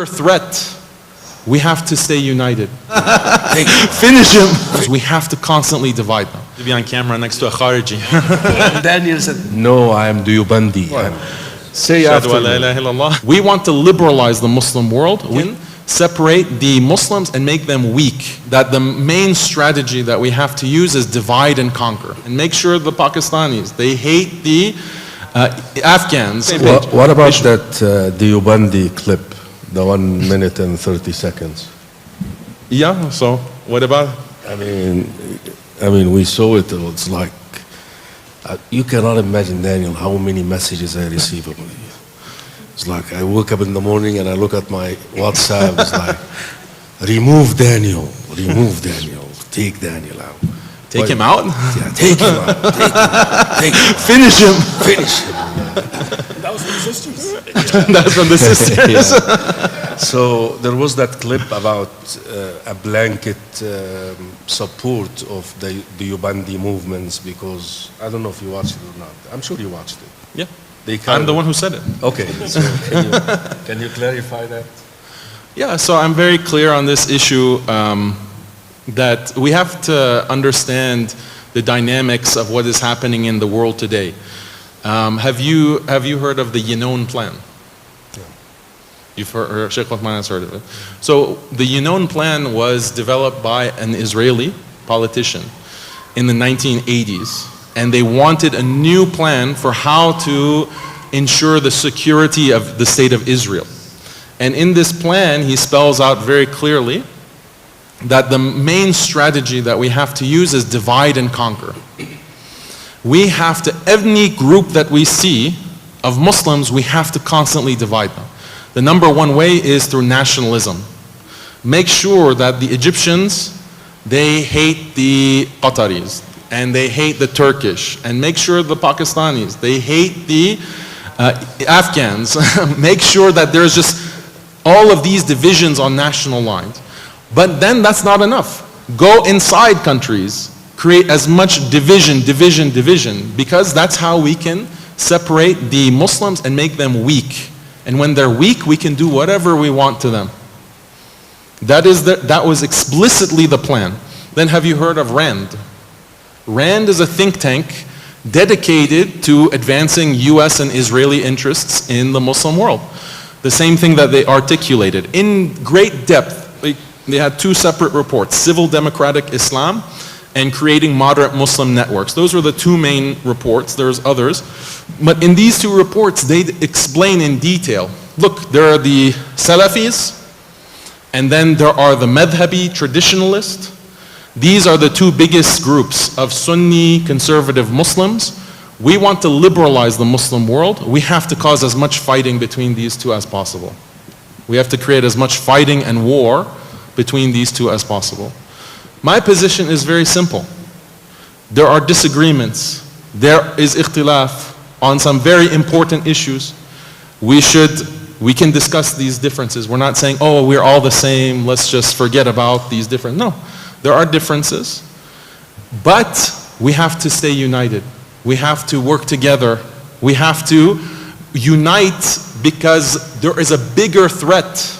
threat, we have to stay united. Finish him. We have to constantly divide them. To be on camera next to a Khariji. Daniel said, no, I am Diyubandi. Say after me. We want to liberalize the Muslim world. We separate the Muslims and make them weak. That the main strategy that we have to use is divide and conquer. And make sure the Pakistanis, they hate the Afghans. What about that Diyubandi clip? The 1 minute and 30 seconds. Yeah, so what about it? I mean, we saw it. It's like, you cannot imagine, Daniel, how many messages I receive. It's like I wake up in the morning and I look at my WhatsApp. It's like, remove Daniel, take Daniel out. Take him out? Yeah, take him out. Take him. Finish him. Finish him. That was from the sisters. That's from the sisters. Yeah. So there was that clip about a blanket support of the Diyubandi movements, because I don't know if you watched it or not. I'm sure you watched it. Yeah. I'm the one who said it. Okay. So can you clarify that? Yeah, so I'm very clear on this issue that we have to understand the dynamics of what is happening in the world today. Have you heard of the Yinon plan? Yeah. You've heard, Sheikh Uthman has heard of it. So the Yinon plan was developed by an Israeli politician in the 1980s, and they wanted a new plan for how to ensure the security of the state of Israel. And in this plan, he spells out very clearly that the main strategy that we have to use is divide and conquer. We have to, any group that we see of Muslims, we have to constantly divide them. The number one way is through nationalism. Make sure that the Egyptians, they hate the Qataris, and they hate the Turkish, and make sure the Pakistanis, they hate the Afghans. Make sure that there's just all of these divisions on national lines. But then that's not enough. Go inside countries, create as much division, because that's how we can separate the Muslims and make them weak. And when they're weak, we can do whatever we want to them. That was explicitly the plan. Then have you heard of RAND? RAND is a think tank dedicated to advancing US and Israeli interests in the Muslim world. The same thing that they articulated in great depth. They had two separate reports, Civil Democratic Islam and Creating Moderate Muslim Networks. Those were the two main reports. There's others. But in these two reports, they explain in detail. Look, there are the Salafis, and then there are the Madhabi traditionalists. These are the two biggest groups of Sunni conservative Muslims. We want to liberalize the Muslim world. We have to cause as much fighting between these two as possible. We have to create as much fighting and war between these two as possible. My position is very simple. There are disagreements. There is ikhtilaf on some very important issues. We can discuss these differences. We're not saying, oh, we're all the same, let's just forget about these different. No, there are differences. But we have to stay united. We have to work together. We have to unite, because there is a bigger threat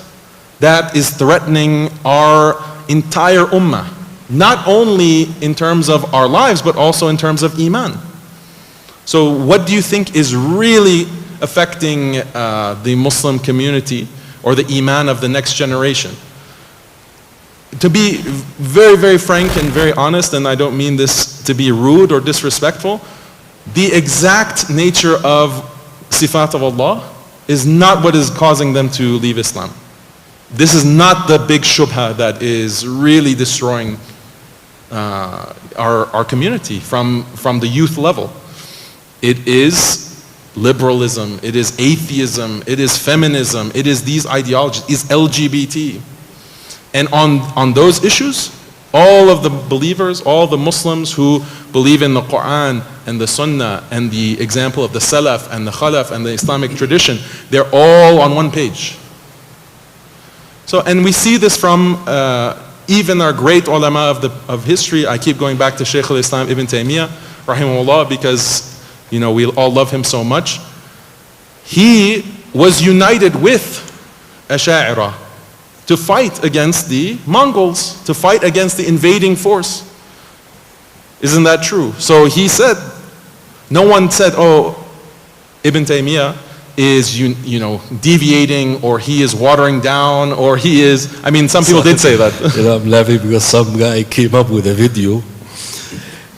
that is threatening our entire ummah. Not only in terms of our lives, but also in terms of iman. So what do you think is really affecting the Muslim community or the iman of the next generation? To be very, very frank and very honest, and I don't mean this to be rude or disrespectful, the exact nature of sifat of Allah is not what is causing them to leave Islam. This is not the big shubha that is really destroying our community from the youth level. It is liberalism, it is atheism, it is feminism, it is these ideologies, it is LGBT. And on those issues, all of the believers, all the Muslims who believe in the Quran and the Sunnah and the example of the Salaf and the Khalaf and the Islamic tradition, they're all on one page. So, and we see this from even our great ulama of history. I keep going back to Shaykh al-Islam Ibn Taymiyyah, rahimahullah, because we all love him so much. He was united with Asha'ira to fight against the Mongols, to fight against the invading force. Isn't that true? So he said, no one said, oh, Ibn Taymiyyah is you know, deviating, or he is watering down, or he is, I mean, some people did say that. You know, I'm laughing because some guy came up with a video.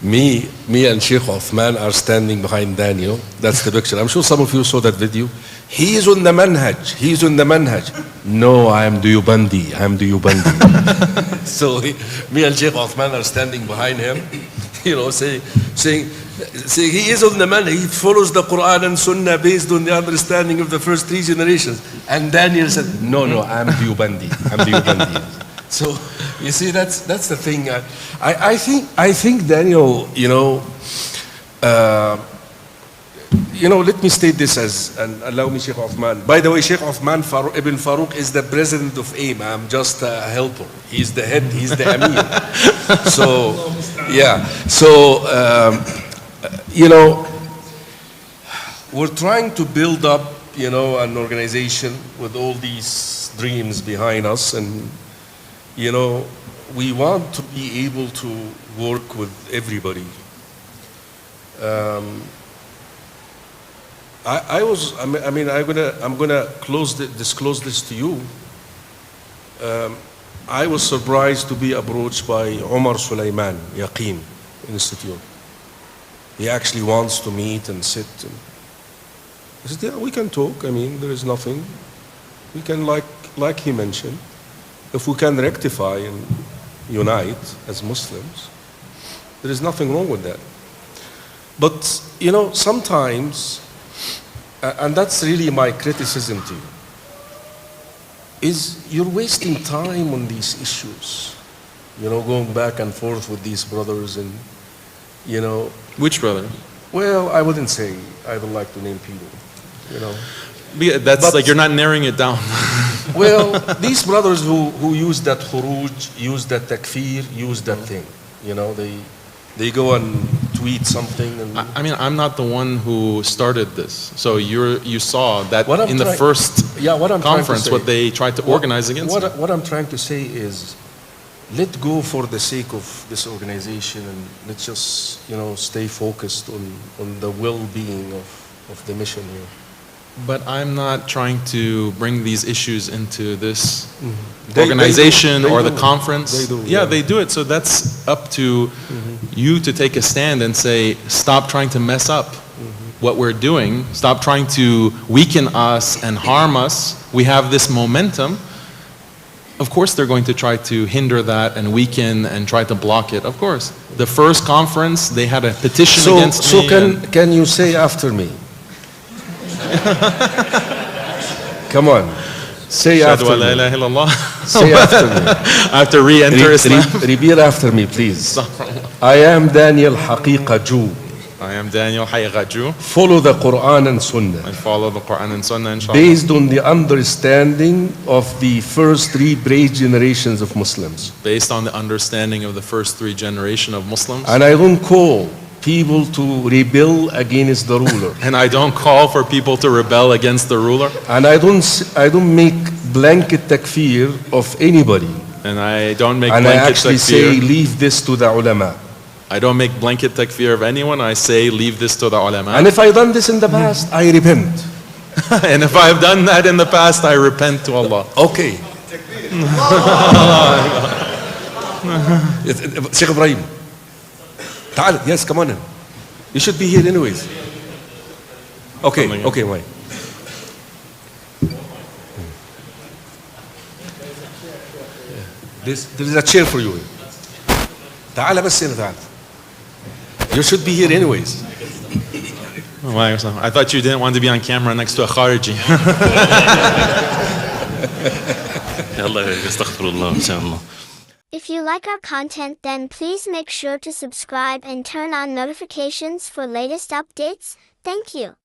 Me and Sheikh Uthman are standing behind Daniel. That's the picture. I'm sure some of you saw that video. He is on the manhaj. He is on the manhaj. No, I am Diyubandi. I am Diyubandi. So me and Sheikh Uthman are standing behind him, you know, saying he is on the manhaj. He follows the Quran and Sunnah based on the understanding of the first three generations. And Daniel said, no, I am Diyubandi. I'm Diyubandi. So you see, that's the thing. I think Daniel, you know, let me state this as, and allow me, Sheikh Uthman. By the way, Sheikh Uthman Ibn Farouk is the president of AIM. I'm just a helper. He's the head, he's the Amir. So, yeah. So, you know, we're trying to build up, you know, an organization with all these dreams behind us, and, you know, we want to be able to work with everybody. I'm gonna disclose this to you. I was surprised to be approached by Omar Sulaiman, Yaqeen Institute. He actually wants to meet and sit. I said, yeah, we can talk. I mean, there is nothing. We can, like he mentioned, if we can rectify and unite as Muslims, there is nothing wrong with that. But, you know, sometimes, and that's really my criticism to you, is you're wasting time on these issues. You know, going back and forth with these brothers and, you know. Which brother? Well, I wouldn't say. I would like to name people, you know. But like you're not narrowing it down. Well, these brothers who use that khuruj, use that takfir, use that thing, you know, they go and tweet something. And I mean, I'm not the one who started this. So you saw that in the first conference, what they tried to organize against me. What I'm trying to say is, let go for the sake of this organization, and let's just, you know, stay focused on the well-being of the mission here. But I'm not trying to bring these issues into this organization or the conference. They do, yeah, they do it. So that's up to you to take a stand and say, stop trying to mess up what we're doing. Stop trying to weaken us and harm us. We have this momentum. Of course they're going to try to hinder that and weaken and try to block it. Of course. The first conference, they had a petition against me. So can you say after me? Come on, say after me. Say after me. I have to re-enter Islam. Repeat after me, please. I am Daniel Haqiqatjou. I am Daniel Haqiqatjou. Follow the Quran and Sunnah. I follow the Quran and Sunnah, inshallah. Based on the understanding of the first three great generations of Muslims. Based on the understanding of the first three generations of Muslims. And I don't call people to rebel against the ruler. And I don't call for people to rebel against the ruler. And I don't make blanket takfir of anybody. And I don't make and blanket I actually takfir. Say leave this to the ulama. I don't make blanket takfir of anyone. I say leave this to the ulama. And if I've done this in the past, I repent. And if I've done that in the past, I repent to Allah. Okay. Sheikh Ibrahim. Yes, come on in. You should be here anyways. Okay, wait. There is a chair for you. تعال بس هنا تعال. You should be here anyways. I thought you didn't want to be on camera next to a Khariji. If you like our content, then please make sure to subscribe and turn on notifications for latest updates. Thank you.